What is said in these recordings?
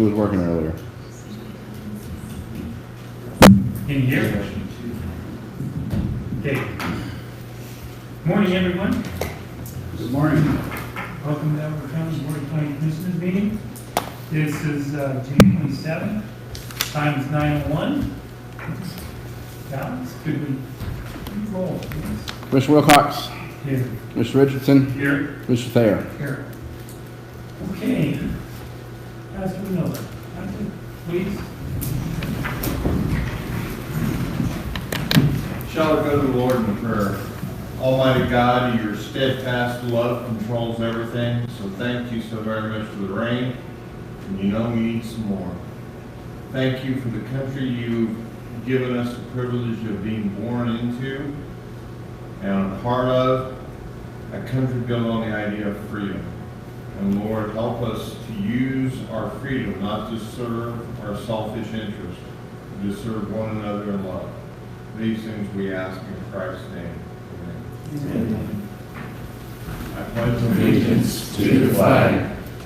was working earlier. Can you hear me? Okay. Morning, everyone. Good morning. Welcome to Elbert County Board of County Commissioners meeting. This is June 27th. Time is 9:01. Alex, could we roll, please? Commissioner Wilcox, Here. Commissioner Richardson, Here. Commissioner Thayer. Here. Okay. Pastor Miller, please. Shall I go to the Lord in prayer? Almighty God, your steadfast love controls everything, so thank you so very much for the rain, and you know we need some more. Thank you for the country you've given us the privilege of being born into and a part of, a country built on the idea of freedom. And Lord, help us to use our freedom not to serve our selfish interests, but to serve one another in love. These things we ask in Christ's name. Amen. I pledge Allegiance to the flag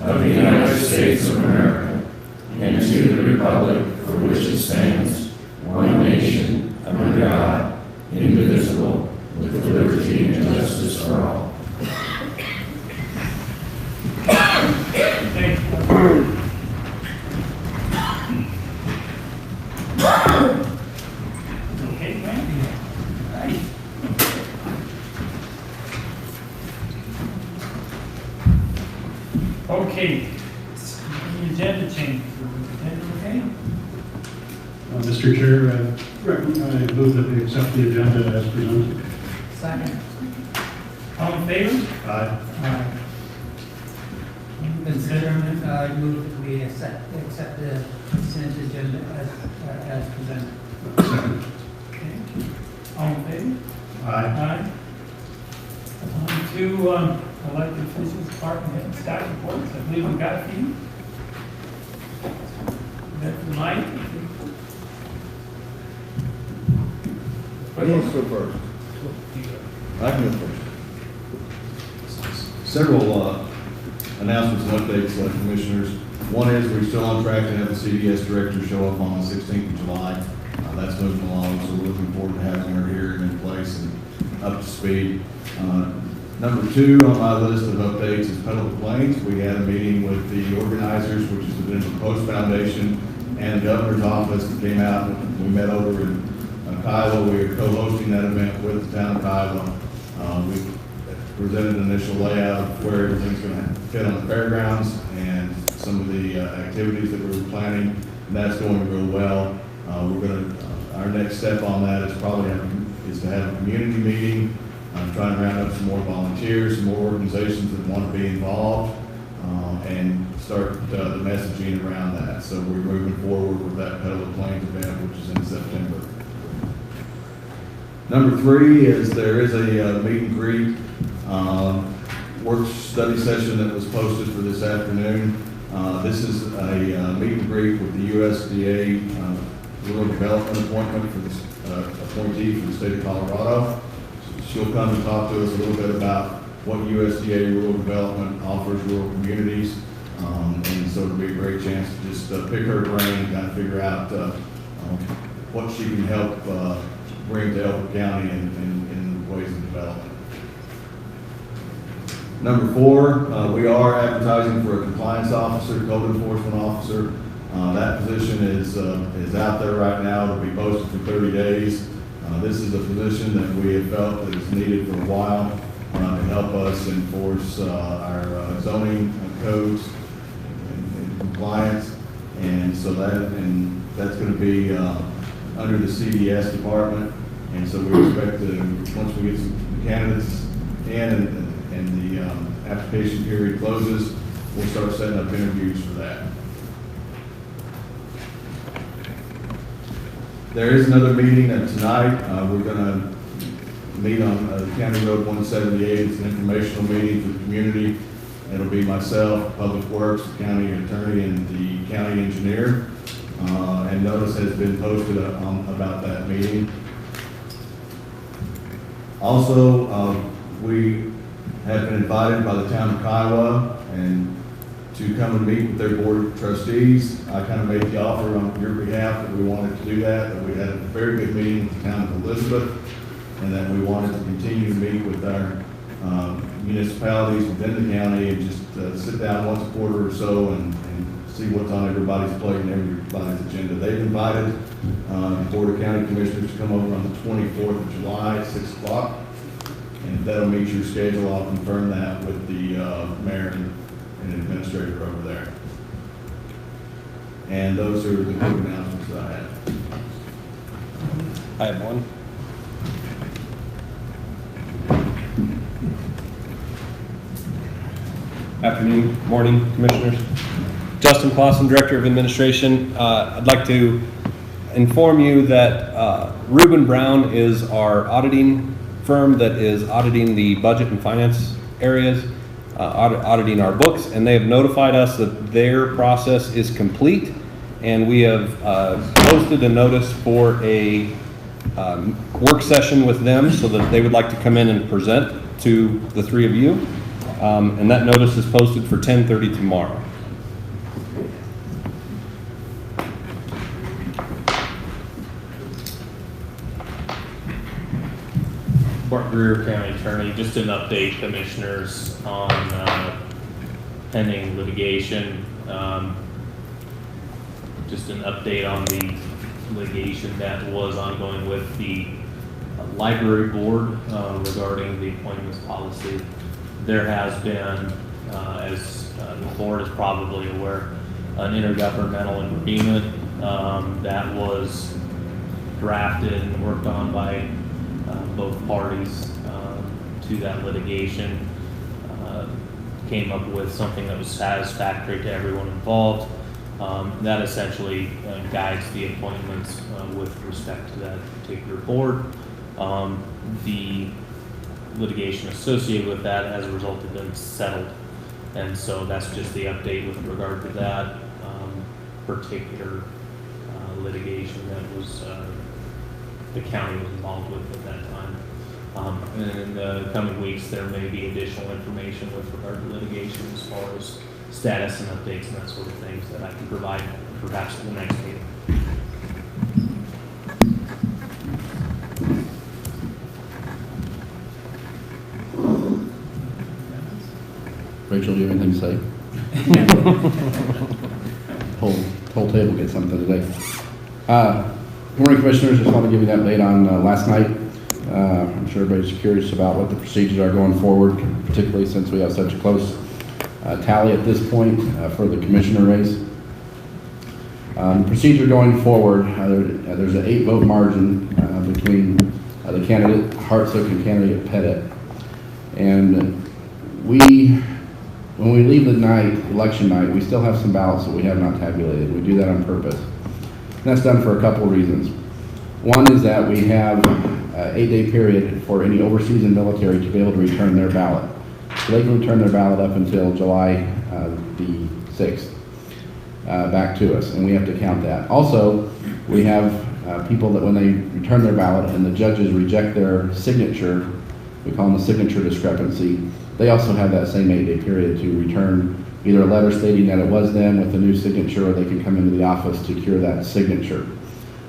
of the United States of America and to the republic for which it stands, one nation, under God, indivisible, with liberty and justice for all. Thank you. Okay, Randy. Right. Okay. The agenda changes. Is the agenda okay? Mr. Chair, I move that we accept the agenda as presented. Second. All in favor? Aye. Aye. Consider, I move that we accept the consent agenda as presented. Second. Okay. All in favor? Aye. Aye. On to elected officials, department head, staff reports. I believe we've got a few. Is that for Mike? I want to go first. I can go first. Several announcements and updates, commissioners. One is we're still on track to have the CDS director show up on the 16th of July. That's moving along, so we're looking forward to having her here and in place and up to speed. Number two on my list of updates is Petaluma Plains. We had a meeting with the organizers, which is the Denver Post Foundation and the governor's office that came out. We met over in Kiowa. We are co-hosting that event with the town of Kiowa. We presented an initial layout of where everything's going to fit on the fairgrounds and some of the activities that we were planning. And that's going real well. Our next step on that is probably to have a community meeting. I'm trying to round up some more volunteers, some more organizations that want to be involved, and start the messaging around that. So we're moving forward with that Petaluma Plains event, which is in September. Number three is there is a meet and greet work study session that was posted for this afternoon. This is a meet and greet with the USDA Rural Development appointment for this appointee for the state of Colorado. She'll come and talk to us a little bit about what USDA Rural Development offers rural communities. And so it'll be a great chance to just pick her brain and kind of figure out what she can help bring to Elbert County in ways of development. Number four, we are advertising for a compliance officer, code enforcement officer. That position is out there right now. It'll be posted for 30 days. This is a position that we have felt that is needed for a while to help us enforce our zoning codes and compliance. And so that's going to be under the CDS department. And so we expect to, once we get some candidates in and the application period closes, we'll start setting up interviews for that. There is another meeting tonight. We're going to meet on County Road 178. It's an informational meeting for the community. It'll be myself, Public Works, the county attorney, and the county engineer. And notice has been posted about that meeting. Also, we have been invited by the town of Kiowa and to come and meet with their board of trustees. I kind of made the offer on your behalf that we wanted to do that we had a very good meeting with the town of Elizabeth, and that we wanted to continue to meet with our municipalities within the county and just sit down once a quarter or so and see what's on everybody's plate and everybody's agenda. They've invited the Board of County Commissioners to come over on the 24th of July at 6 o'clock. And if that'll meet your schedule, I'll confirm that with the mayor and administrator over there. And those are the quick announcements that I have. I have one. Afternoon, morning, Commissioners. Justin Clausen, Director of Administration. I'd like to inform you that Reuben Brown is our auditing firm that is auditing the budget and finance areas, auditing our books, and they have notified us that their process is complete, and we have posted a notice for a work session with them so that they would like to come in and present to the three of you. And that notice is posted for 10:30 tomorrow. Bart Greer, County Attorney, just an update, Commissioners, on pending litigation. Just an update on the litigation that was ongoing with the library board regarding the appointments policy. There has been, as the board is probably aware, an intergovernmental agreement that was drafted and worked on by both parties to that litigation. Came up with something that was satisfactory to everyone involved. That essentially guides the appointments with respect to that particular board. The litigation associated with that as a result has been settled, and so that's just the update with regard to that particular litigation that was the county was involved with at that time. And in the coming weeks there may be additional information with regard to litigation as far as status and updates and that sort of things that I can provide perhaps at the next meeting. Rachel, do you have anything to say? Whole table gets something today. Good morning, Commissioners. Just want to give you an update on last night. I'm sure everybody's curious about what the procedures are going forward, particularly since we have such a close tally at this point for the commissioner race. Procedure going forward, there's an 8-vote margin between the candidate Hartsook and candidate Pettit. And when we leave the night, election night, we still have some ballots that we have not tabulated. We do that on purpose. And that's done for a couple of reasons. One is that we have an 8-day period for any overseas and military to be able to return their ballot. So they can return their ballot up until July the 6th back to us, and we have to count that. Also, we have people that when they return their ballot and the judges reject their signature, we call them the signature discrepancy, they also have that same 8-day period to return either a letter stating that it was them with a new signature, or they can come into the office to cure that signature.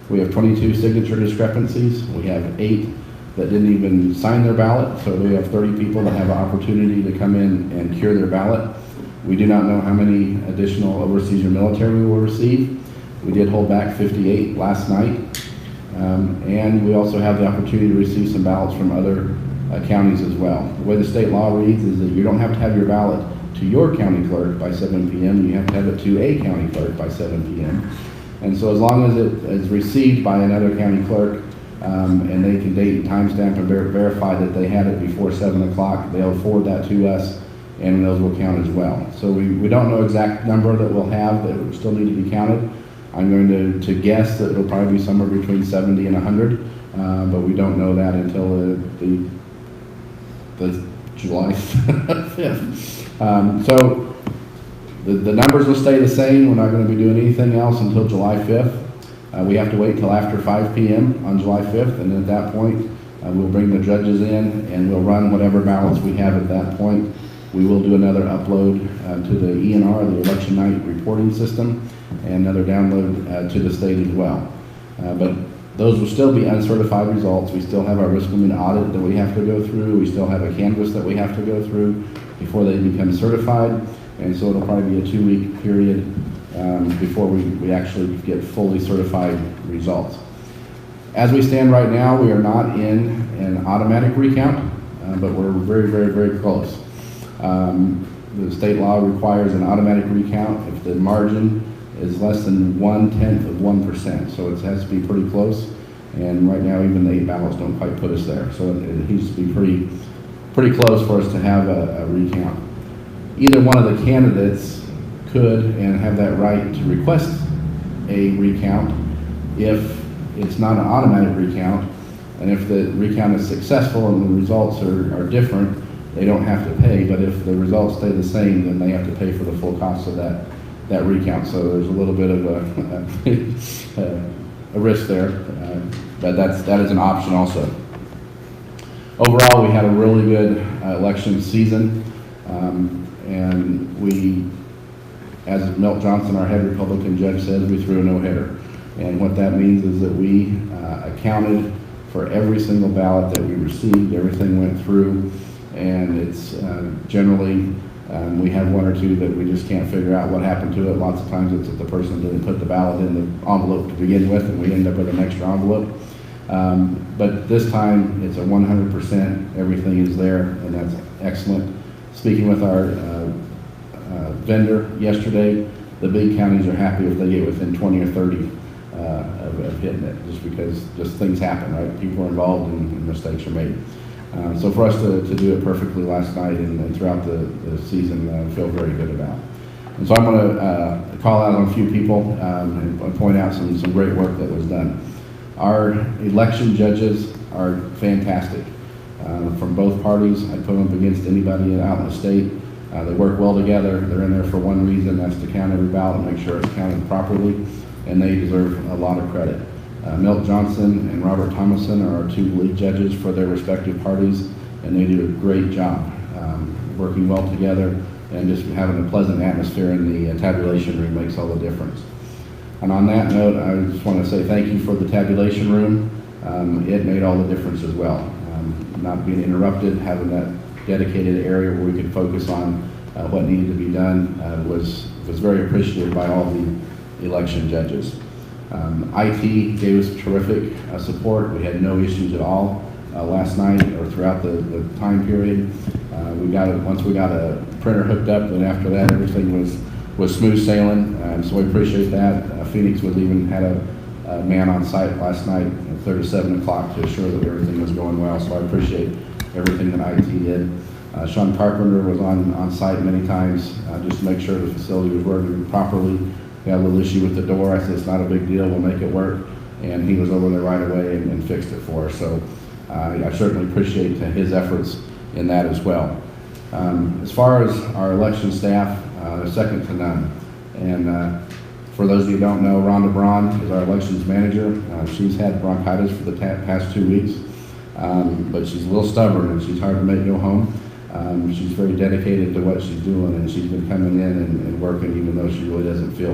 We have 22 signature discrepancies. We have 8 that didn't even sign their ballot, so we have 30 people that have an opportunity to come in and cure their ballot. We do not know how many additional overseas or military we will receive. We did hold back 58 last night, and we also have the opportunity to receive some ballots from other counties as well. The way the state law reads is that you don't have to have your ballot to your county clerk by 7 p.m. You have to have it to a county clerk by 7 p.m. And so as long as it is received by another county clerk, and they can date, timestamp, and verify that they had it before 7 o'clock, they'll forward that to us, and those will count as well. So we don't know exact number that we'll have that will still need to be counted. I'm going to guess that it'll probably be somewhere between 70 and 100, but we don't know that until the July 5th. So the numbers will stay the same. We're not going to be doing anything else until July 5th. We have to wait till after 5 p.m. on July 5th, and at that point, we'll bring the judges in and we'll run whatever ballots we have at that point. We will do another upload to the ENR, the election night reporting system, and another download to the state as well. But those will still be uncertified results. We still have our risk limit audit that we have to go through. We still have a canvas that we have to go through before they become certified. And so it'll probably be a 2-week period before we actually get fully certified results. As we stand right now, we are not in an automatic recount, but we're very, very, very close. The state law requires an automatic recount if the margin is less than 0.1%, so it has to be pretty close. And right now, even the 8 ballots don't quite put us there, so it needs to be pretty close for us to have a recount. Either one of the candidates could and have that right to request a recount if it's not an automatic recount, and if the recount is successful and the results are different, they don't have to pay. But if the results stay the same, then they have to pay for the full cost of that recount. So there's a little bit of a risk there, but that is an option also. Overall, we had a really good election season, and we, as Milt Johnson, our head Republican judge, said, we threw a no-hitter. And what that means is that we accounted for every single ballot that we received. Everything went through, and it's generally, we have 1 or 2 that we just can't figure out what happened to it. Lots of times it's that the person didn't put the ballot in the envelope to begin with, and we end up with an extra envelope. But this time it's a 100%, everything is there, and that's excellent. Speaking with our vendor yesterday, the big counties are happy if they get within 20 or 30 of hitting it, just because things happen, right? People are involved and mistakes are made. So for us to do it perfectly last night and throughout the season, I feel very good about. And so I'm going to call out on a few people and point out some great work that was done. Our election judges are fantastic from both parties. I put them up against anybody out in the state. They work well together. They're in there for one reason, that's to count every ballot and make sure it's counted properly, and they deserve a lot of credit. Milt Johnson and Robert Thomason are our 2 lead judges for their respective parties, and they do a great job working well together, and just having a pleasant atmosphere in the tabulation room makes all the difference. And on that note, I just want to say thank you for the tabulation room. It made all the difference as well. Not being interrupted, having that dedicated area where we could focus on what needed to be done was very appreciated by all the election judges. IT gave us terrific support. We had no issues at all last night or throughout the time period. Once we got a printer hooked up, then after that everything was smooth sailing. So we appreciate that. Phoenix was even had a man on site last night at 3 to 7 o'clock to assure that everything was going well. So I appreciate everything that IT did. Sean Carpenter was on site many times just to make sure the facility was working properly. We had a little issue with the door. I said, it's not a big deal, we'll make it work. And he was over there right away and fixed it for us. So I certainly appreciate his efforts in that as well. As far as our election staff, they're second to none. And for those of you who don't know, Rhonda Braun is our elections manager. She's had bronchitis for the past 2 weeks, but she's a little stubborn and she's hard to make go home. She's very dedicated to what she's doing, and she's been coming in and working even though she really doesn't feel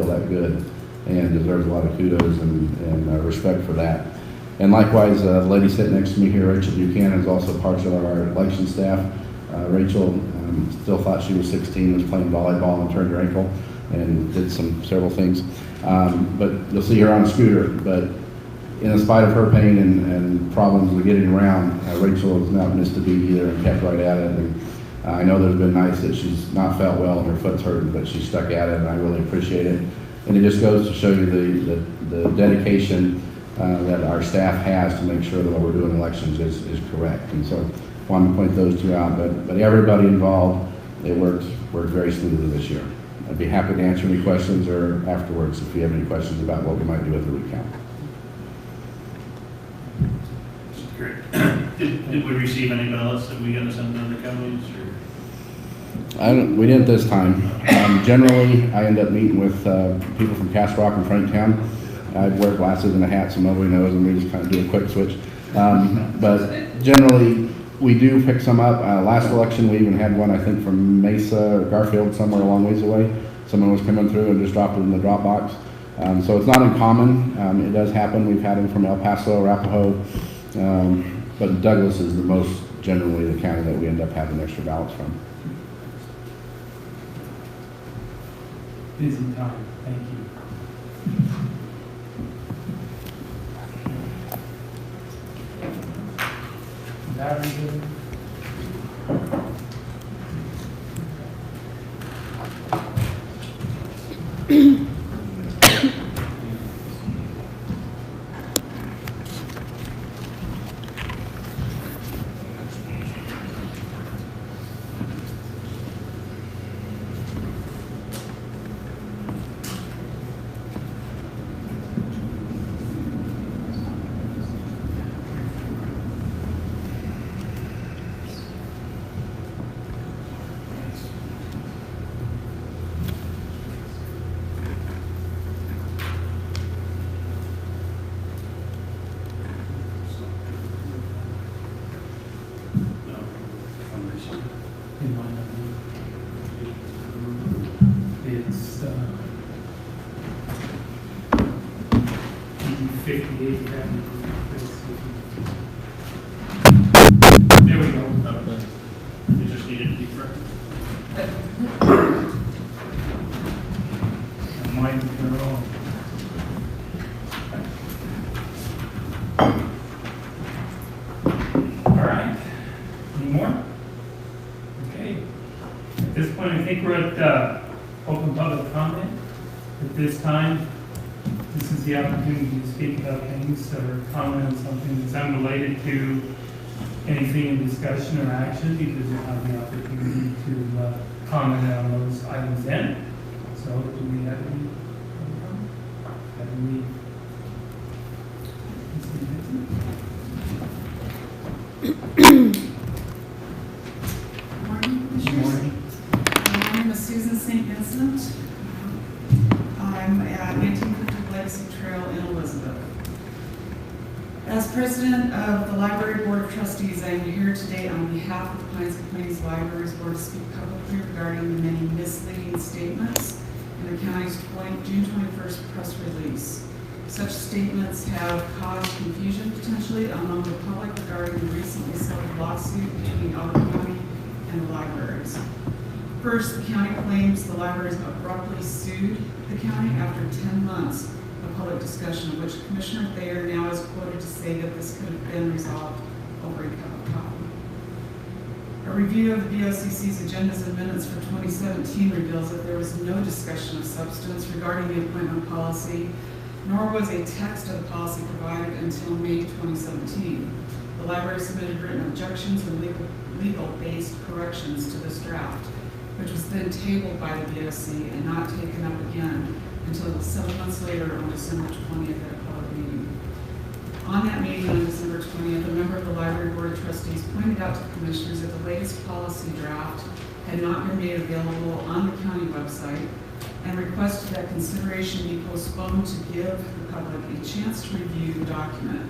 that good, and deserves a lot of kudos and respect for that. And likewise, the lady sitting next to me here, Rachel Buchanan, is also part of our election staff. Rachel still thought she was 16, was playing volleyball and turned her ankle and did several things. But you'll see her on a scooter. But in spite of her pain and problems with getting around, Rachel has not missed a beat either and kept right at it. And I know there's been nights that she's not felt well and her foot's hurting, but she's stuck at it, and I really appreciate it. And it just goes to show you the dedication that our staff has to make sure that what we're doing in elections is correct. And so I wanted to point those 2 out, but everybody involved, it worked very smoothly this year. I'd be happy to answer any questions or afterwards if you have any questions about what we might do with the recount. Great. Did we receive any ballots that we got to send to other counties? We didn't this time. Generally, I end up meeting with people from Castle Rock and Franktown. I wear glasses and a hat so nobody knows, and we just kind of do a quick switch. But generally, We do pick some up. Last election, we even had one, I think, from Mesa or Garfield, somewhere a long ways away. Someone was coming through and just dropped it in the drop box. So it's not uncommon. It does happen. We've had them from El Paso, Arapahoe, but Douglas is the most generally the county that we end up having extra ballots from. Busy time, thank you. That is in my number. It's 58. There we go. You just needed to be corrected. Mine are all. All right. Any more? Okay. At this point, I think we're at open public comment. At this time, this is the opportunity to speak about things or comment on something that's unrelated to anything in discussion or action, because you'll have the opportunity to comment on those items then. So do we have any? Morning, Commissioners. My name is Susan St. Vincent. I'm at 1950 Legacy Trail in Elizabeth. As president of the Library Board of Trustees, I am here today on behalf of the Pines and Plains Libraries Board to speak publicly regarding the many misleading statements in the county's June 21st press release. Such statements have caused confusion potentially among the public regarding the recently settled lawsuit between Elgin County and the libraries. First, the county claims the libraries abruptly sued the county after 10 months of public discussion, which Commissioner Thayer now is quoted to say that this could have been resolved over a cup of coffee. A review of the BOCC's agendas and minutes for 2017 reveals that there was no discussion of substance regarding the appointment policy, nor was a text of the policy provided until May 2017. The library submitted written objections and legal-based corrections to this draft, which was then tabled by the BOCC and not taken up again until 7 months later on December 20th at a public meeting. On that meeting on December 20th, a member of the Library Board of Trustees pointed out to the commissioners that the latest policy draft had not been made available on the county website and requested that consideration be postponed to give the public a chance to review the document.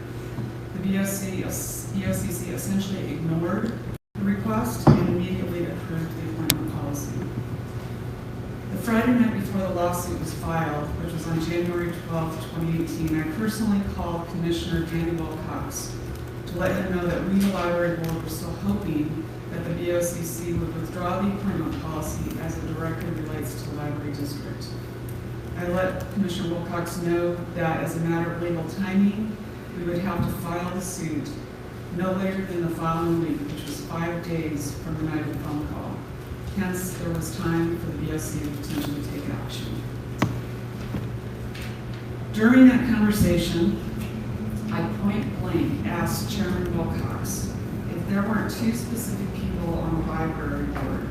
The BOCC essentially ignored the request and immediately approved the appointment policy. The Friday night before the lawsuit was filed, which was on January 12, 2018, I personally called Commissioner Danny Wilcox to let him know that we, the Library Board, were still hoping that the BOCC would withdraw the appointment policy as it directly relates to the library district. I let Commissioner Wilcox know that as a matter of legal timing, we would have to file the suit no later than the following week, which was 5 days from the night of the phone call. Hence, there was time for the BOCC to potentially take action. During that conversation, I point blank asked Chairman Wilcox if there weren't two specific people on the library board,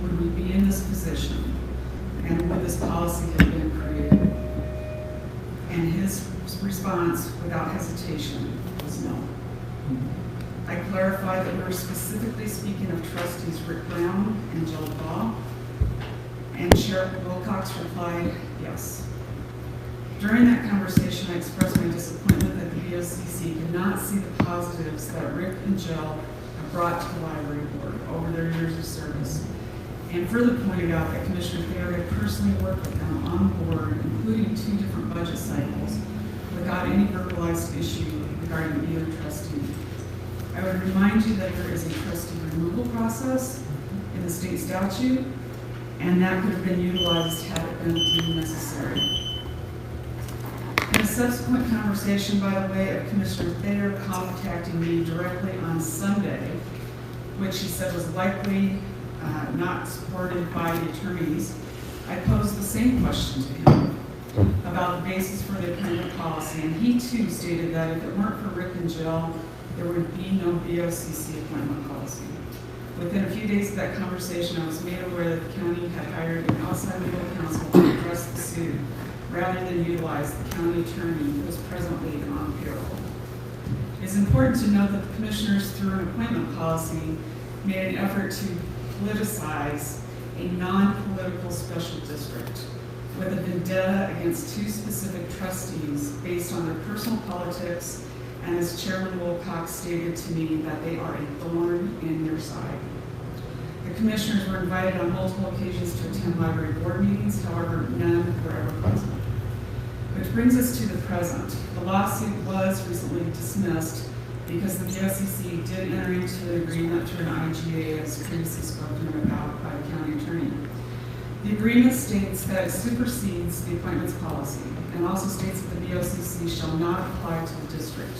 would we be in this position? And would this policy have been created? And his response, without hesitation, was no. I clarified that we were specifically speaking of trustees Rick Brown and Jill Baugh, and Sheriff Wilcox replied, yes. During that conversation, I expressed my disappointment that the BOCC could not see the positives that Rick and Jill have brought to the library board over their years of service, and further pointed out that Commissioner Thayer had personally worked with them on the board, including 2 different budget cycles, without any verbalized issue regarding either trustee. I would remind you that there is a trustee removal process in the state statute, and that could have been utilized had it been deemed necessary. In a subsequent conversation, by the way, of Commissioner Thayer contacting me directly on Sunday, which he said was likely not supported by the attorneys, I posed the same question to him about the basis for the appointment policy, and he too stated that if it weren't for Rick and Jill, there would be no BOCC appointment policy. Within a few days of that conversation, I was made aware that the county had hired an outside legal counsel to address the suit, rather than utilize the county attorney who is presently on payroll. It's important to note that the commissioners, through an appointment policy, made an effort to politicize a non-political special district with a vendetta against 2 specific trustees based on their personal politics, and as Chairman BOCC stated to me, that they are a thorn in their side. The commissioners were invited on multiple occasions to attend library board meetings, however, none were ever present. Which brings us to the present. The lawsuit was recently dismissed because the BOCC did enter into an agreement through an IGA, as previously spoken about by the county attorney. The agreement states that it supersedes the appointments policy, and also states that the BOCC shall not apply to the district.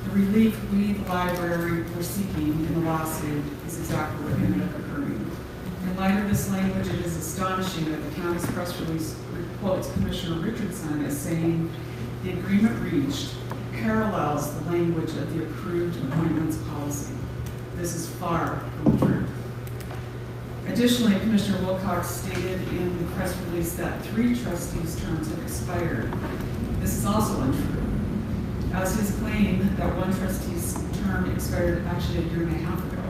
The relief we, the library, were seeking in the lawsuit is exactly what ended up occurring. In light of this language, it is astonishing that the county's press release quotes Commissioner Richardson as saying the agreement reached parallels the language of the approved appointments policy. This is far from the truth. Additionally, Commissioner BOCC stated in the press release that 3 trustees' terms have expired. This is also untrue, as his claim that 1 trustee's term expired actually a year and a half ago.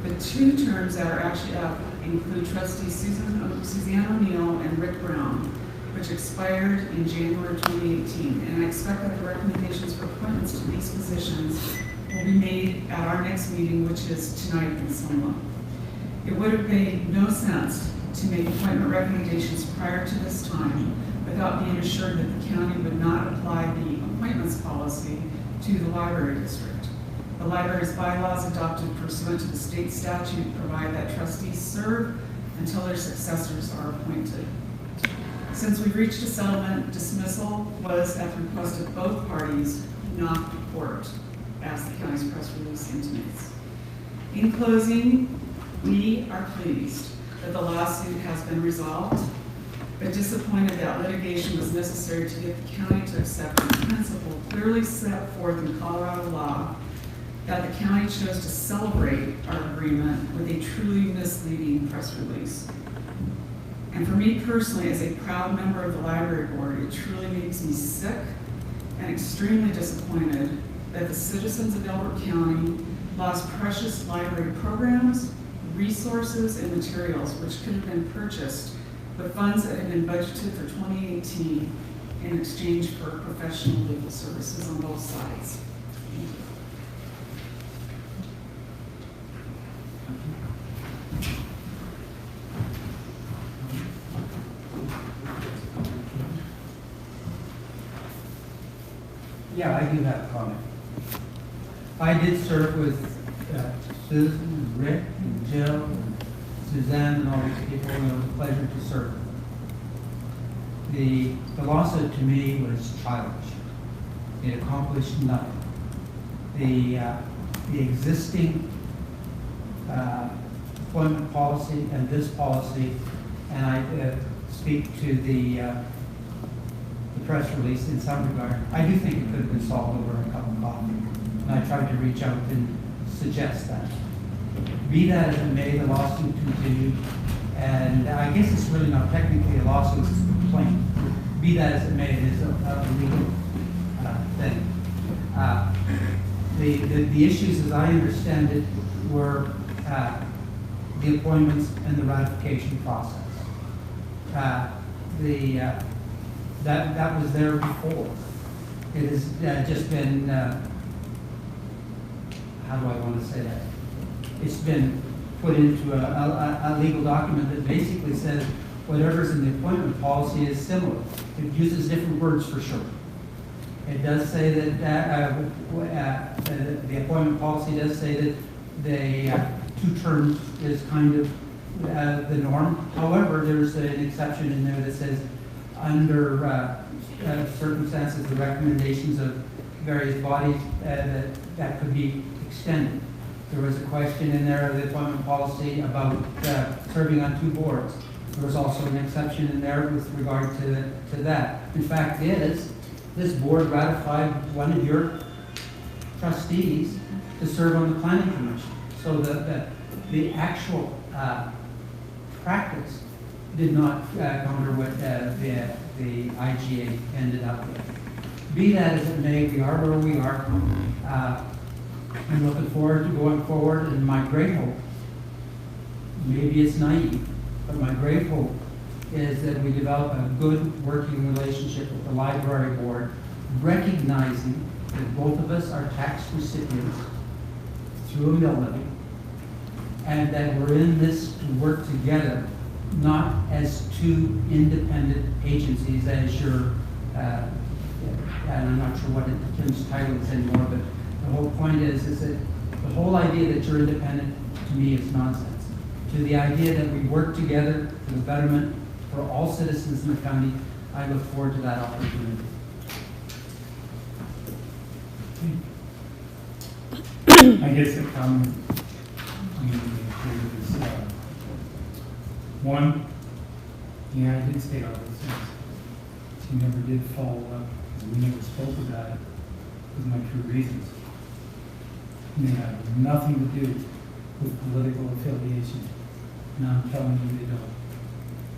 The 2 terms that are actually up include Trustee Suzanne O'Neill and Rick Brown, which expired in January 2018, and I expect that the recommendations for appointments to these positions will be made at our next meeting, which is tonight in Sonoma. It would have made no sense to make appointment recommendations prior to this time without being assured that the county would not apply the appointments policy to the library district. The library's bylaws adopted pursuant to the state statute provide that trustees serve until their successors are appointed. Since we reached a settlement, dismissal was at the request of both parties, not the court, as the county's press release intimates. In closing, we are pleased that the lawsuit has been resolved, but disappointed that litigation was necessary to get the county to accept the principle clearly set forth in Colorado law that the county chose to celebrate our agreement with a truly misleading press release. And for me personally, as a proud member of the library board, it truly makes me sick and extremely disappointed that the citizens of Elbert County lost precious library programs, resources, and materials which could have been purchased with funds that had been budgeted for 2018 in exchange for professional legal services on both sides. Thank you. Yeah, I do have a comment. I did serve with Susan, and Rick, and Jill, and Suzanne, and all these people, and it was a pleasure to serve. The lawsuit to me was childish. It accomplished nothing. The existing employment policy and this policy, and I speak to the press release in some regard, I do think it could have been solved over a cup of coffee. And I tried to reach out and suggest that. Be that as it may, the lawsuit continued, and I guess it's really not technically a lawsuit, it's a complaint. Be that as it may, it is a legal thing. The issues, as I understand it, were the appointments and the ratification process. That was there before. It has just been, how do I want to say that? it's been put into a legal document that basically says whatever's in the appointment policy is similar. It uses different words for sure. It does say that the appointment policy does say that the 2 terms is kind of the norm. However, there's an exception in there that says under circumstances, the recommendations of various bodies that could be extended. There was a question in there of the appointment policy about serving on 2 boards. There was also an exception in there with regard to that. In fact, this board ratified one of your trustees to serve on the planning commission. So the actual practice did not counter what the IGA ended up with. Be that as it may, we are where we are. I'm looking forward to going forward, and my great hope, maybe it's naive, but my great hope is that we develop a good working relationship with the library board, recognizing that both of us are tax recipients through a mill levy, and that we're in this to work together, not as 2 independent agencies as your, and I'm not sure what Tim's title is anymore, but the whole point is that the whole idea that you're independent, to me, is nonsense. To the idea that we work together for the betterment for all citizens in the county, I look forward to that opportunity. I guess the comment I'm going to make is, one, yeah, I did say all those things. She never did follow up, and we never spoke about it, with my true reasons. And they have nothing to do with political affiliation. And I'm telling you they don't.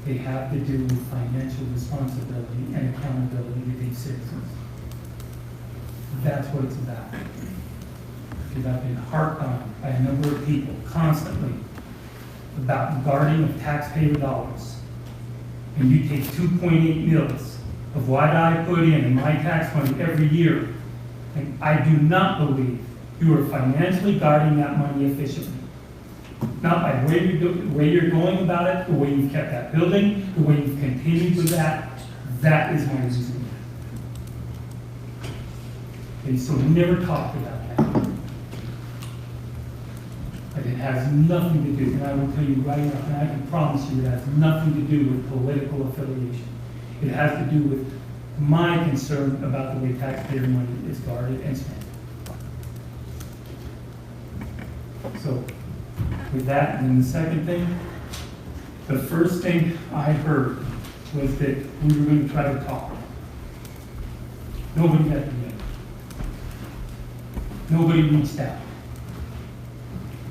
They have to do with financial responsibility and accountability to these citizens. That's what it's about. Because I've been harped on by a number of people constantly about guarding of taxpayer dollars. And you take 2.8 mils of what I put in my tax money every year, and I do not believe you are financially guarding that money efficiently. Not by the way you're going about it, the way you've kept that building, the way you've continued with that. That is my reason. Okay, so we never talked about that. But it has nothing to do, and I will tell you right now, and I can promise you it has nothing to do with political affiliation. It has to do with my concern about the way taxpayer money is guarded and spent. So, with that, and then the second thing, the first thing I heard was that we were going to try to talk. Nobody got together. Nobody reached out.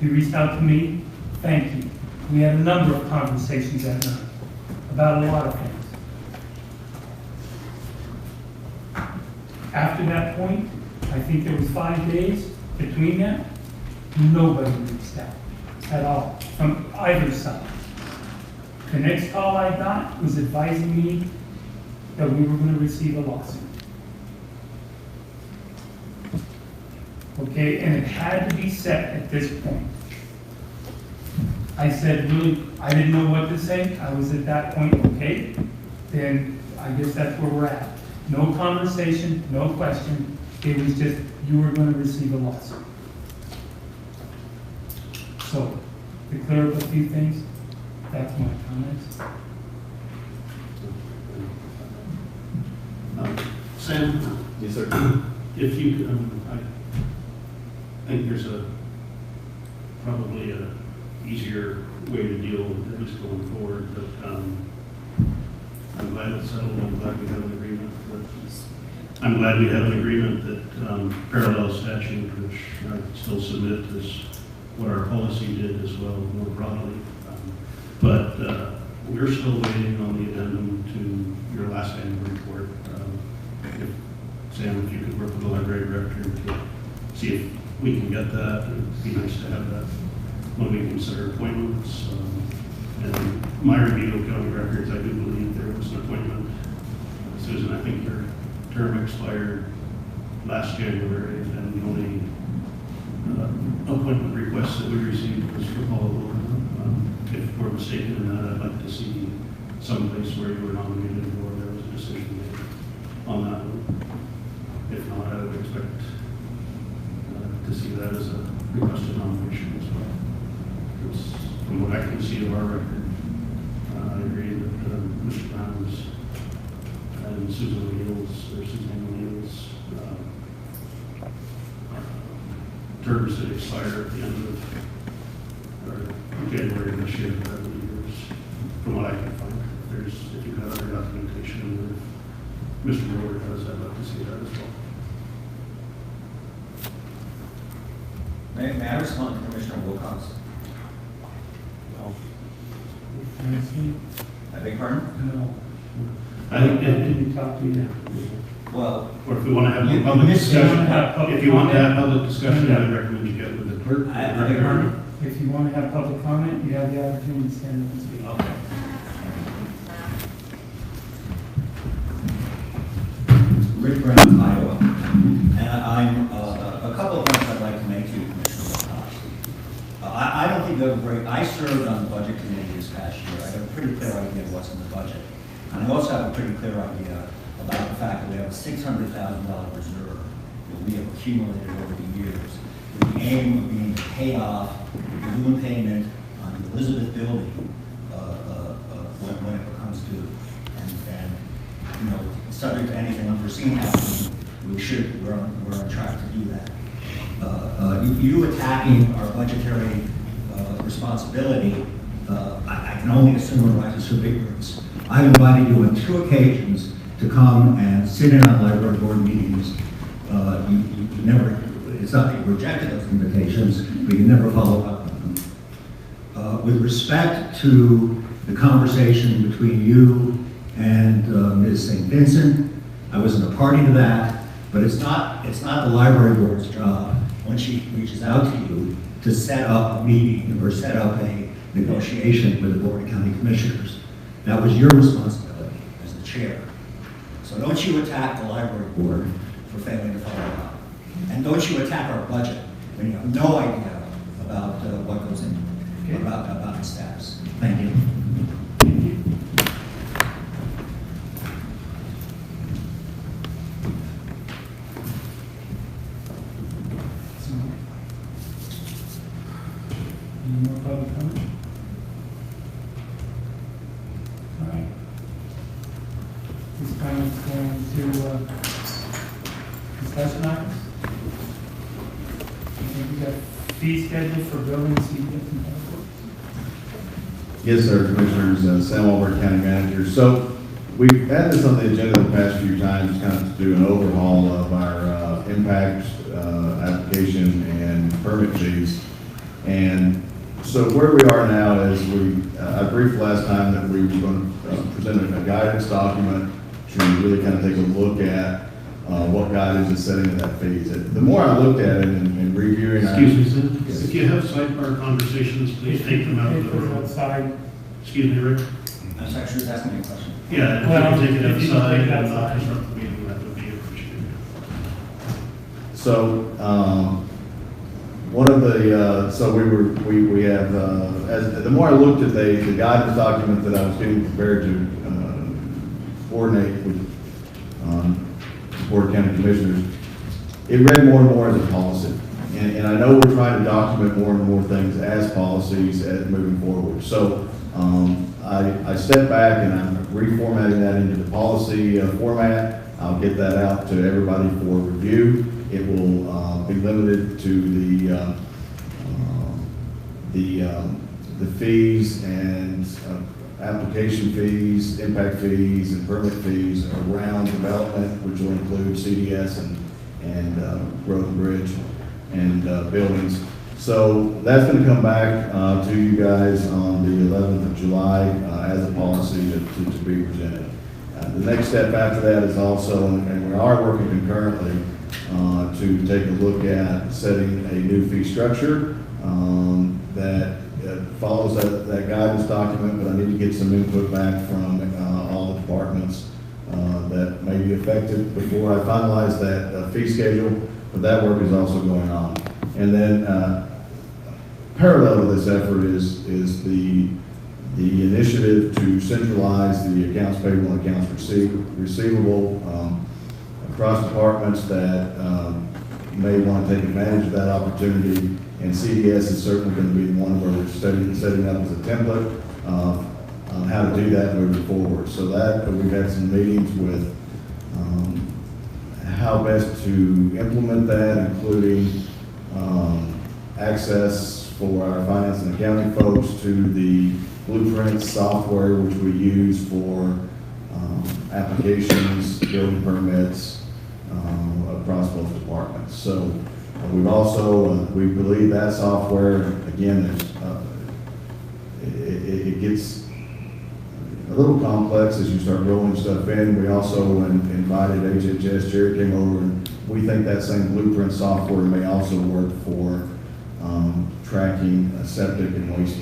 You reached out to me, thank you. We had a number of conversations that night about a lot of things. After that point, I think there was 5 days between that, nobody reached out at all, from either side. The next call I got was advising me that we were going to receive a lawsuit. Okay, and it had to be set at this point. I said, really, I didn't know what to say. I was at that point, okay, then I guess that's where we're at. No conversation, no question. It was just, you were going to receive a lawsuit. So, to clear up a few things, that's my comments. Sam? Yes, sir. If you, I think there's probably a easier way to deal with this going forward, but I'm glad it's settled. I'm glad we have an agreement. I'm glad we have an agreement that parallel statute, which I still submit is what our policy did as well, more broadly. But we're still waiting on the addendum to your last annual report. Sam, if you could work with the library director to see if we can get that, it'd be nice to have that when we consider appointments. And my review of county records, I do believe there was an appointment. Susan, I think your term expired last January, and the only appointment request that we received was for Paul Logan. If we're mistaken in that, I'd like to see someplace where you were nominated or there was a decision made on that one. If not, I would expect to see that as a requested nomination as well. Because from what I can see of our record, I agree that Mr. Brown's and Susan O'Neill's terms that expire at the end of January of this year, I believe, from what I can find. If you have other documentation, if Mr. Miller does, I'd like to see that as well. May I respond to Commissioner Wilcox? I beg pardon? No. I think I didn't talk to you. Well, or if we want to have You- a public you discussion, have public if you want to have comment. public discussion, I would recommend you get with the clerk. I beg pardon? If you want to have public comment, you have the opportunity to stand up and speak. Okay. Rick Brown, Iowa. And I'm, a couple of points I'd like to make to you, Commissioner Wilcox. I don't think that great. I served on the budget committee this past year. I have a pretty clear idea of what's in the budget. And I also have a pretty clear idea about the fact that we have a $600,000 reserve that we have accumulated over the years with the aim of being paid off the balloon payment on the Elizabeth building when it becomes due. And you know, subject to anything unforeseen happening, we're on track to do that. You attacking our budgetary responsibility, I can only assume arises from ignorance. I've invited you on 2 occasions to come and sit in on library board meetings. You never, it's not that you rejected those invitations, but you never followed up on them. With respect to the conversation between you and Ms. St. Vincent, I wasn't a party to that, but it's not the library board's job when she reaches out to you to set up a meeting or set up a negotiation with the Board of County Commissioners. That was your responsibility as the chair. So don't you attack the library board for failing to follow up. And don't you attack our budget when you have no idea about what goes in, about the status. Thank you. Any more public comment? All right. This time it's going to discussion items. I think we got fee schedule for buildings, CDs, and public works. Yes, sir, Commissioners, Sam Albright, County Manager. So we've had this on the agenda the past few times, kind of to do an overhaul of our impact application and permit fees. And so where we are now is I briefed last time that we were going to present a guidance document to really kind of take a look at what guidance is setting in that fees. The more I looked at it and reviewing. Excuse me, sir. Yes. If you have sidebar conversations, please take them out of the Papers room. outside. Excuse me, Rick? I'm sorry, she was asking me a question. Yeah, Well, if you can take it if you can outside take it and not outside. disrupt the meeting, that would be appreciated. So, one of the, so we have, the more I looked at the guidance document that I was getting prepared to coordinate with Board of County Commissioners, it read more and more as a policy. And I know we're trying to document more and more things as policies as moving forward. So I stepped back and I'm reformatting that into the policy format. I'll get that out to everybody for review. It will be limited to the fees and application fees, impact fees, and permit fees around development, which will include CDS and road and bridge and buildings. So that's going to come back to you guys on the 11th of July as a policy to be presented. The next step after that is also, and we are working concurrently to take a look at setting a new fee structure that follows that guidance document, but I need to get some input back from all the departments that may be affected before I finalize that fee schedule, but that work is also going on. And then parallel to this effort is the initiative to centralize the accounts payable and accounts receivable across departments that may want to take advantage of that opportunity. And CDS is certainly going to be the one where we're setting up as a template on how to do that moving forward. So that we've had some meetings with how best to implement that, including access for our finance and accounting folks to the Blueprint software, which we use for applications, building permits across both departments. So we've also, we believe that software, again, it gets a little complex as you start rolling stuff in. We also invited HHS, Jerry came over, and we think that same Blueprint software may also work for tracking septic and waste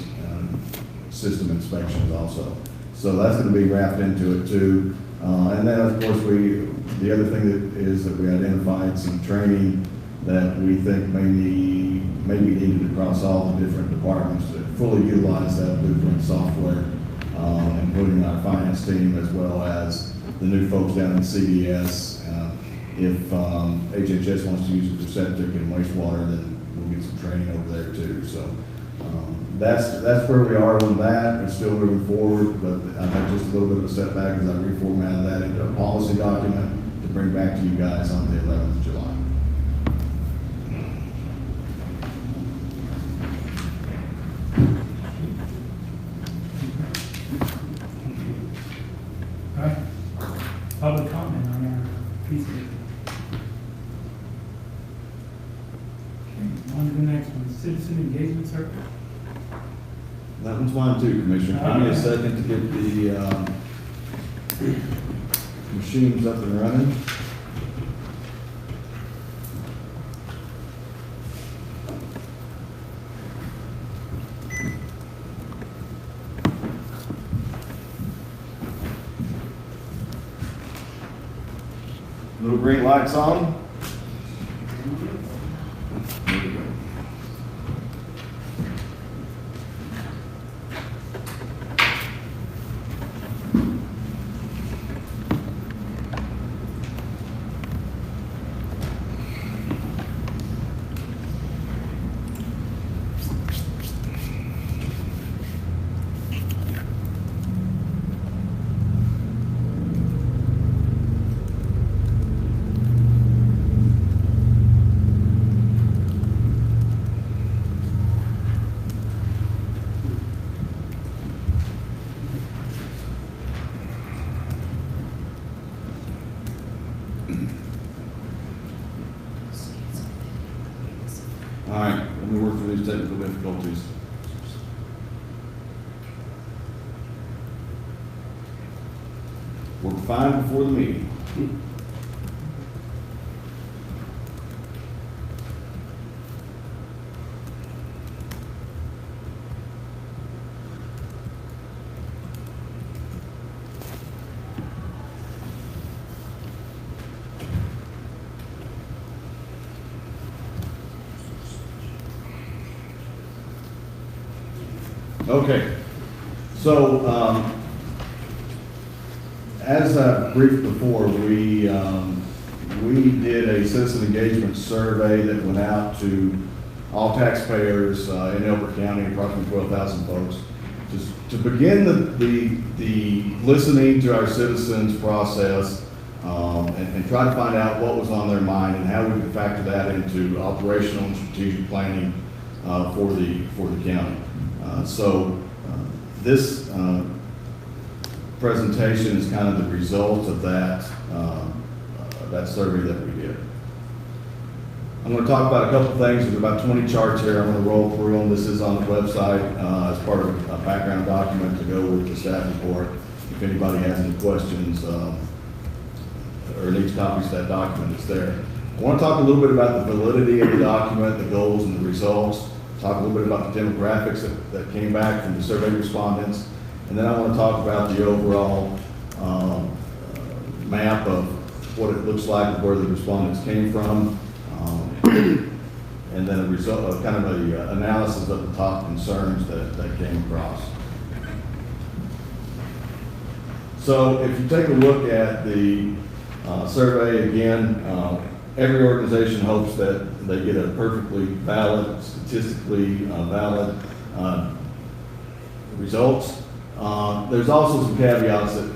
system inspections also. So that's going to be wrapped into it too. And then of course the other thing that is that we identified some training that we think may be needed across all the different departments to fully utilize that Blueprint software, including our finance team as well as the new folks down in CDS. If HHS wants to use it for septic and wastewater, then we'll get some training over there too. So that's where we are on that. We're still moving forward, but I've had just a little bit of a setback as I reformatted that into a policy document to bring back to you guys on the 11th of July. All right. Public comment on our piece of it. Okay, on to the next one, citizen engagement circle. That one's mine too, Commissioner. Give me a second to get the machines up and running. Little green lights on. There we go. All right, let me work through these technical difficulties. We're fine before the meeting. Okay, so as I briefed before, we did a citizen engagement survey that went out to all taxpayers in Elbert County, approximately 12,000 folks, just to begin the listening to our citizens process and try to find out what was on their mind and how we could factor that into operational and strategic planning for the county. This presentation is kind of the result of that survey that we did. I'm going to talk about a couple of things. There's about 20 charts here. I'm going to roll through them. This is on the website as part of a background document to go with the staff report. If anybody has any questions or needs copies of that document, it's there. I want to talk a little bit about the validity of the document, the goals and the results. Talk a little bit about the demographics that came back from the survey respondents. And then I want to talk about the overall map of what it looks like, where the respondents came from. and then a result, kind of a analysis of the top concerns that came across. So if you take a look at the survey again, every organization hopes that they get a perfectly valid, statistically valid results. There's also some caveats that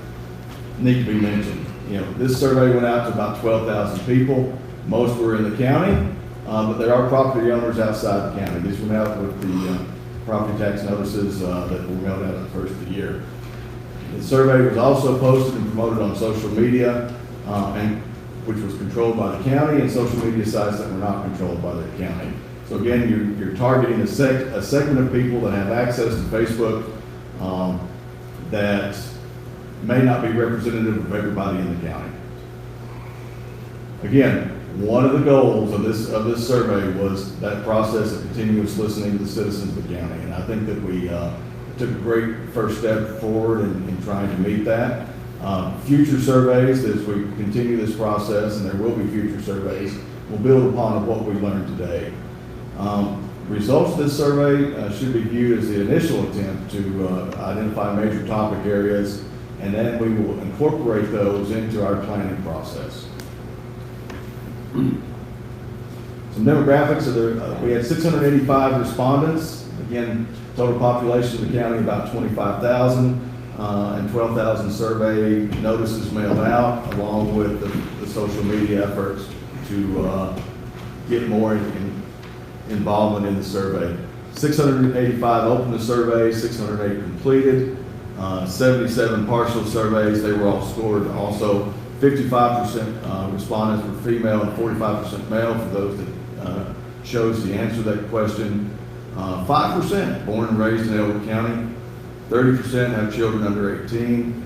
need to be mentioned. You know, this survey went out to about 12,000 people. Most were in the county, but there are property owners outside the county. These went out with the property tax notices that were mailed out at the first of the year. The survey was also posted and promoted on social media, which was controlled by the county, and social media sites that were not controlled by the county. So again, you're targeting a segment of people that have access to Facebook that may not be representative of everybody in the county. Again, one of the goals of this survey was that process of continuous listening to the citizens of the county, and I think that we took a great first step forward in trying to meet that. Future surveys, as we continue this process, and there will be future surveys, will build upon what we learned today. Results of this survey should be viewed as the initial attempt to identify major topic areas, and then we will incorporate those into our planning process. Some demographics of we had 685 respondents. Again, total population of the county about 25,000, and 12,000 survey notices mailed out, along with the social media efforts to get more involvement in the survey. 685 opened the survey, 608 completed, 77 partial surveys. They were all scored also. 55% respondents were female and 45% male for those that chose to answer that question. 5% born and raised in Elbert County. 30% have children under 18.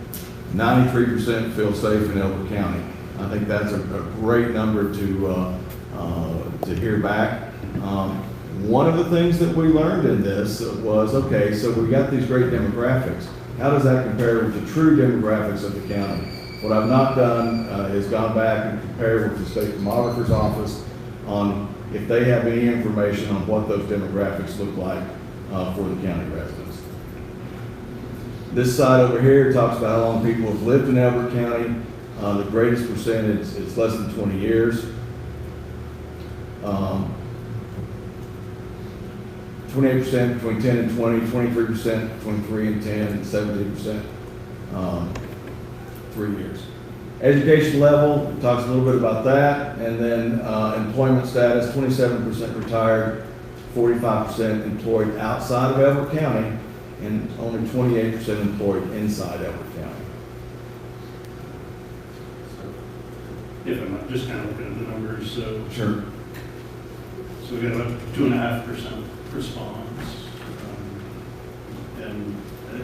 93% feel safe in Elbert County. I think that's a great number to hear back. One of the things that we learned in this was, okay, so we got these great demographics. How does that compare with the true demographics of the county? What I've not done is gone back and compared with the state demographer's office on if they have any information on what those demographics look like for the county residents. This side over here talks about how long people have lived in Elbert County. The greatest percentage is less than 20 years. 28% between 10 and 20, 23% between 3 and 10, and 17% 3 years. Education level, talks a little bit about that, and then employment status, 27% retired, 45% employed outside of Elbert County, and only 28% employed inside Elbert County. If I'm not just kind of looking at the numbers, so. Sure. So we got about 2.5% response. And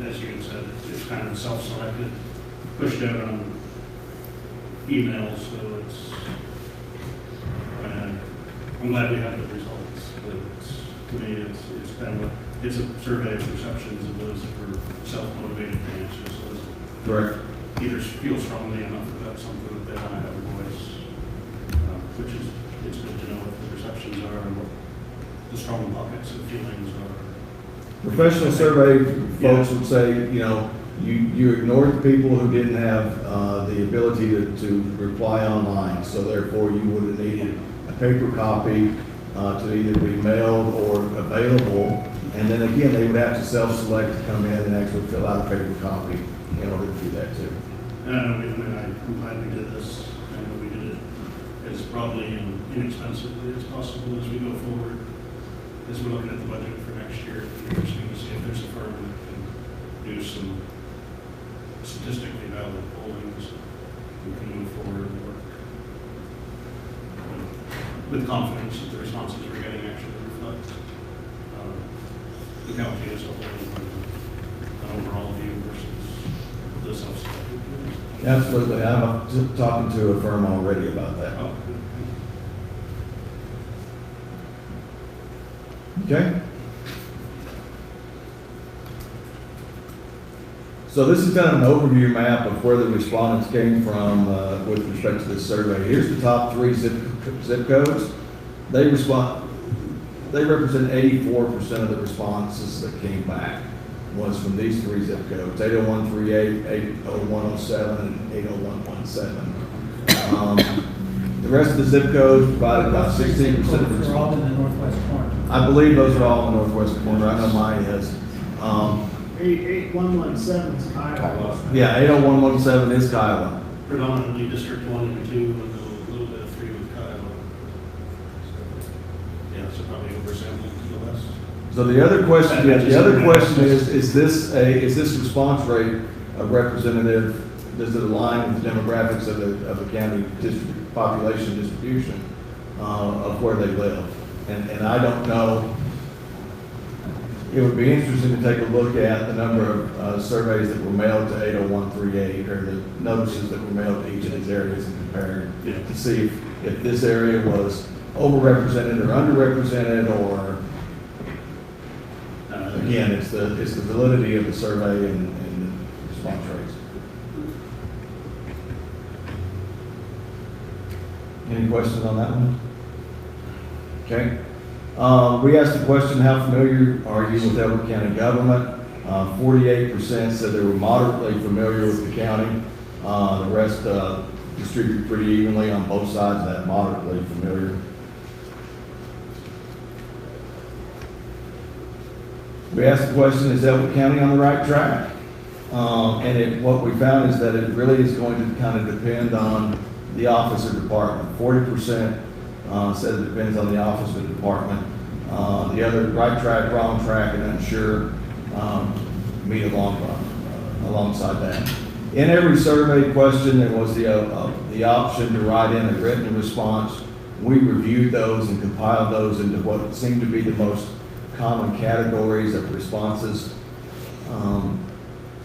as you had said, it's kind of self-selected, pushed out on emails, so it's, I'm glad we have the results. To me, it's kind of it's a survey of perceptions of those that were self-motivated to answer. So Correct. either feel strongly enough about something that they want to have a voice, which is, it's good to know what the perceptions are and what the strong pockets of feelings are. Professional survey folks would say, you know, you ignored the people who didn't have the ability to reply online, so therefore you would have needed a paper copy to either be mailed or available, and then again, they would have to self-select to come in and actually fill out a paper copy in order to do that too. I'm glad we did this, and we did it as broadly and inexpensively as possible as we go forward. As we're looking at the budget for next year, it's interesting to see if there's a firm that can do some statistically valid pollings and can move forward and work with confidence that the responses we're getting actually reflect the county as a whole, an overall view versus the self-selected views. Absolutely. I'm talking to a firm already about that. Oh, Okay. So this is kind of an overview map of where the respondents came from with respect to this survey. Here's the top 3 zip codes. They respond. they represent 84% of the responses that came back was from these three zip codes, 80138, 80107, and 80117. The rest of the zip codes provided about 16% of the They're all in response. the northwest corner. I believe those are all in the northwest corner. I know mine is. 8117 is Kiowa. Yeah, 80117 is Kiowa. Predominantly District 1 and 2, with a little bit of 3 with Kiowa. Yeah, so probably oversampling to the west. So the other question, is this response rate a representative, does it align with the demographics of the county district population distribution of where they live? And I don't know. It would be interesting to take a look at the number of surveys that were mailed to 80138, or the notices that were mailed to each of these areas and compare to see if this area was overrepresented or underrepresented, or again, it's the validity of the survey and the response rates. Any questions on that one? Okay. We asked the question, how familiar are you with Edward County government? 48% said they were moderately familiar with the county. The rest distributed pretty evenly on both sides of that, moderately familiar. We asked the question, is Edward County on the right track? What we found is that it really is going to kind of depend on the office or department. 40% said it depends on the office or department. The other, right track, wrong track, and unsure, meet alongside that. In every survey question, there was the option to write in a written response. We reviewed those and compiled those into what seemed to be the most common categories of responses.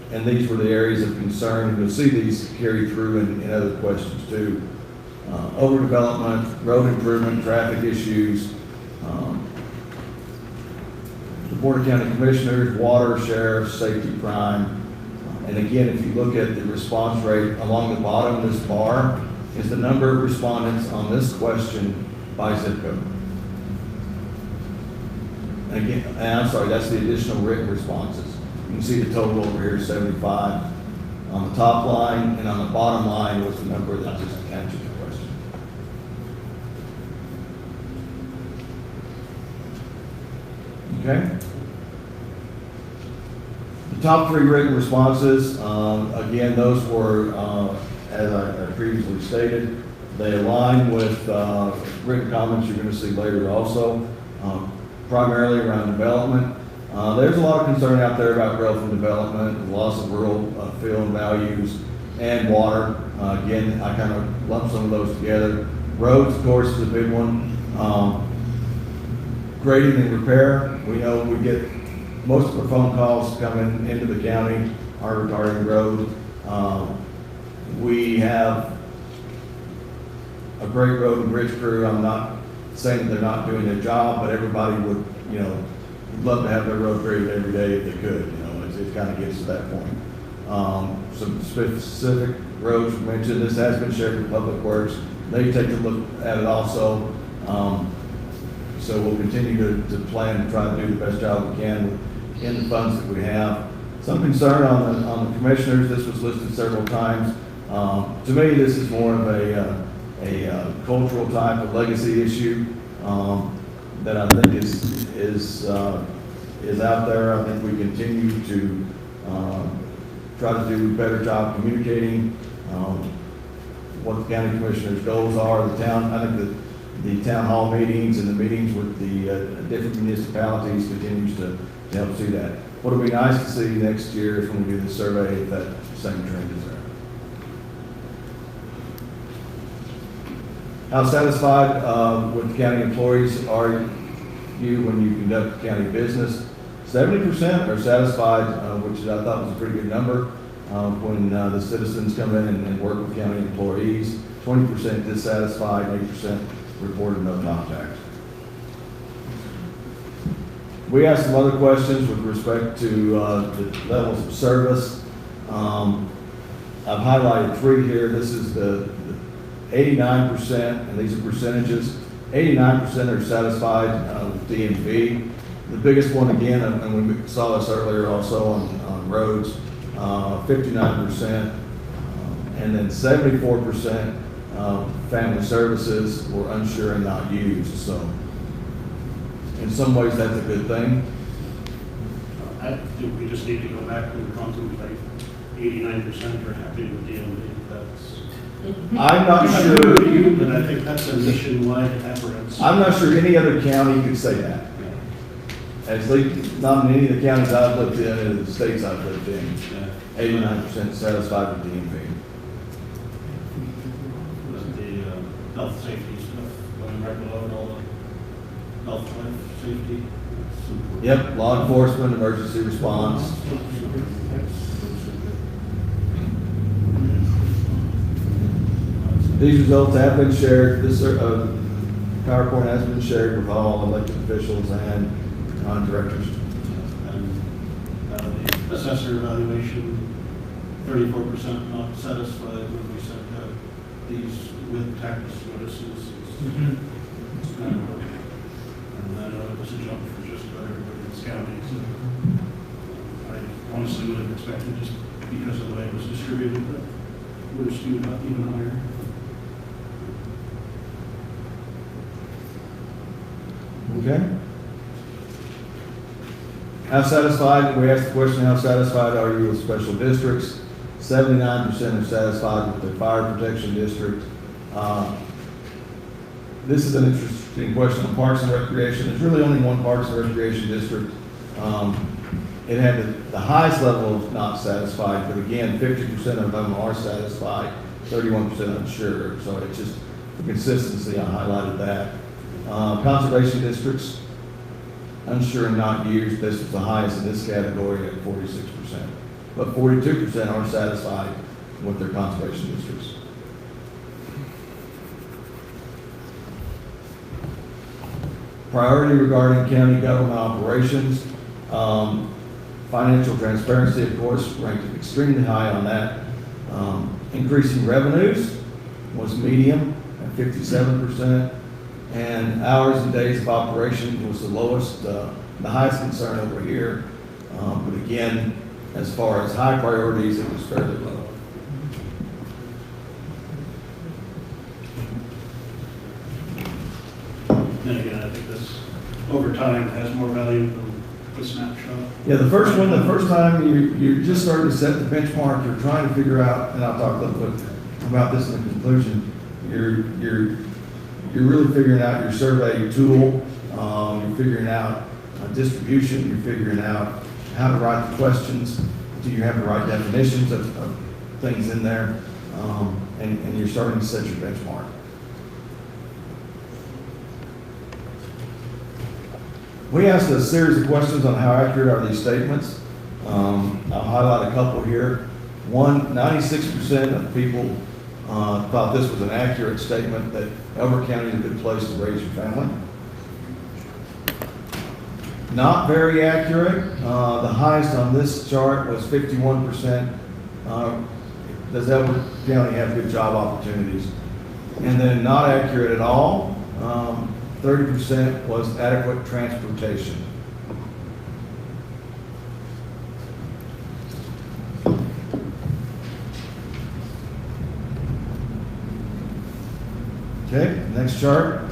And these were the areas of concern. And you'll see these carry through in other questions too. Overdevelopment, road improvement, traffic issues, the Board of County Commissioners, water, sheriff, safety, crime. And again, if you look at the response rate along the bottom of this bar, is the number of respondents on this question by zip code. And again, and I'm sorry, that's the additional written responses. You can see the total over here, 75 on the top line, and on the bottom line was the number that just answered the question. Okay. The top three written responses, again, those were, as I previously stated, they align with written comments you're going to see later also, primarily around development. There's a lot of concern out there about growth and development, the loss of rural feel and values, and water. Again, I kind of lump some of those together. Roads, of course, is a big one. Grading and repair. We know we get most of our phone calls coming into the county are regarding road. We have a great road and bridge crew. I'm not saying that they're not doing their job, but everybody would, would love to have their road graded every day if they could. It kind of gets to that point. Some specific roads mentioned. This has been shared with Public Works. They take a look at it also. So we'll continue to plan and try to do the best job we can in the funds that we have. Some concern on the commissioners. This was listed several times. To me, this is more of a cultural type of legacy issue that I think is out there. I think we continue to try to do a better job communicating what the county commissioners' goals are. I think that the town hall meetings and the meetings with the different municipalities continues to help see that. What would be nice to see next year is when we do the survey, if that same trend is there. How satisfied with county employees are you when you conduct county business? 70% are satisfied, which I thought was a pretty good number when the citizens come in and work with county employees. 20% dissatisfied, 80% reported no contact. We asked some other questions with respect to the levels of service. I've highlighted three here. This is the 89%, and these are percentages, 89% are satisfied with DMV. The biggest one again, and we saw this earlier also on roads, 59%, and then 74% family services were unsure and not used. So in some ways, that's a good thing. I think we just need to go back and contemplate 89% are happy with DMV. That's. I'm not I agree with sure. you, but I think that's a nationwide aberration. I'm not sure any other county could say that. At least not in any of the counties I've lived in, or the states I've lived in. 89% satisfied with DMV. The health safety stuff, going right below it, all the health, life, safety. Yep, law enforcement, emergency response. These results have been shared, this PowerPoint has been shared with all elected officials and directors. And the assessor evaluation, 34% not satisfied when we sent these with tax notices. And I know it was a jump for just about everybody in this county. So I honestly would have expected, just because of the way it was distributed, that would have skewed up even higher. Okay. How satisfied, we asked the question, how satisfied are you with special districts? 79% are satisfied with the fire protection district. This is an interesting question on Parks and Recreation. There's really only one Parks and Recreation district. It had the highest level of not satisfied, but again, 50% of them are satisfied, 31% unsure. So it's just the consistency, I highlighted that. Conservation districts, unsure and not used, this was the highest in this category at 46%. But 42% are satisfied with their conservation districts. Priority regarding county government operations. Financial transparency, of course, ranked extremely high on that. Increasing revenues was medium at 57%. And hours and days of operation was the lowest, the highest concern over here. But again, as far as high priorities, it was fairly low. And again, I think this, over time, has more value than the snapshot. Yeah, the first time you're just starting to set the benchmark, you're trying to figure out, and I'll talk a little bit about this in the conclusion, you're really figuring out your survey tool, you're figuring out distribution, you're figuring out how to write the questions, do you have the right definitions of things in there, and you're starting to set your benchmark. We asked a series of questions on how accurate are these statements. I'll highlight a couple here. One, 96% of people thought this was an accurate statement that Elbert County is a good place to raise your family. Not very accurate. The highest on this chart was 51%. Does Elbert County have good job opportunities? And then not accurate at all. 30% was adequate transportation. Okay, next chart.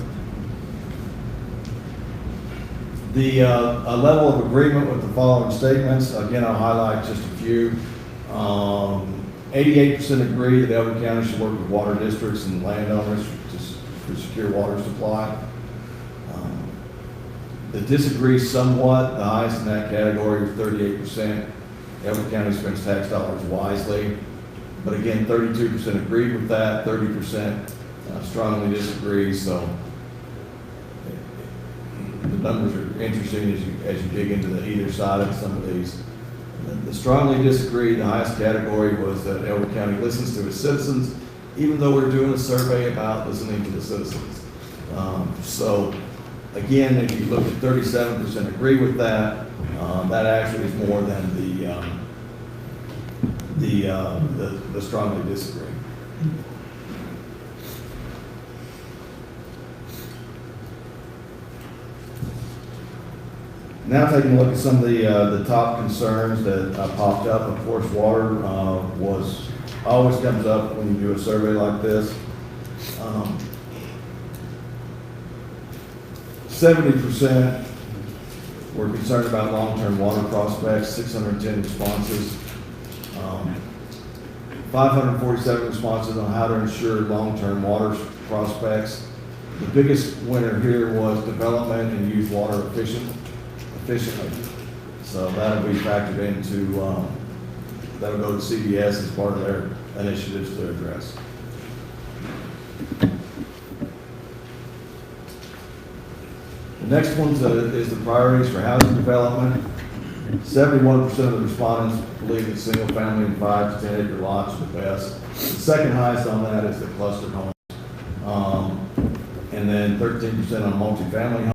The a level of agreement with the following statements. Again, I'll highlight just a few. 88% agree that Elbert County should work with water districts and landowners to secure water supply. The disagree somewhat, the highest in that category was 38%. Elbert County spends tax dollars wisely. But again, 32% agreed with that, 30% strongly disagree. So the numbers are interesting as you dig into either side of some of these. The strongly disagree, the highest category was that Elbert County listens to its citizens, even though we're doing a survey about listening to the citizens. So again, if you look at 37% agree with that, that actually is more than the strongly disagree. Now taking a look at some of the top concerns that popped up. Of course, water always comes up when you do a survey like this. 70% were concerned about long-term water prospects, 610 responses. 547 responses on how to ensure long-term water prospects. The biggest winner here was development and use water efficiently. So that'll be factored into, that'll go to CDS as part of their initiatives to address. The next one is the priorities for housing development. 71% of the respondents believe that single-family and 5 to 10 acre lots are the best. The second highest on that is the cluster homes. And then 13% on multifamily homes.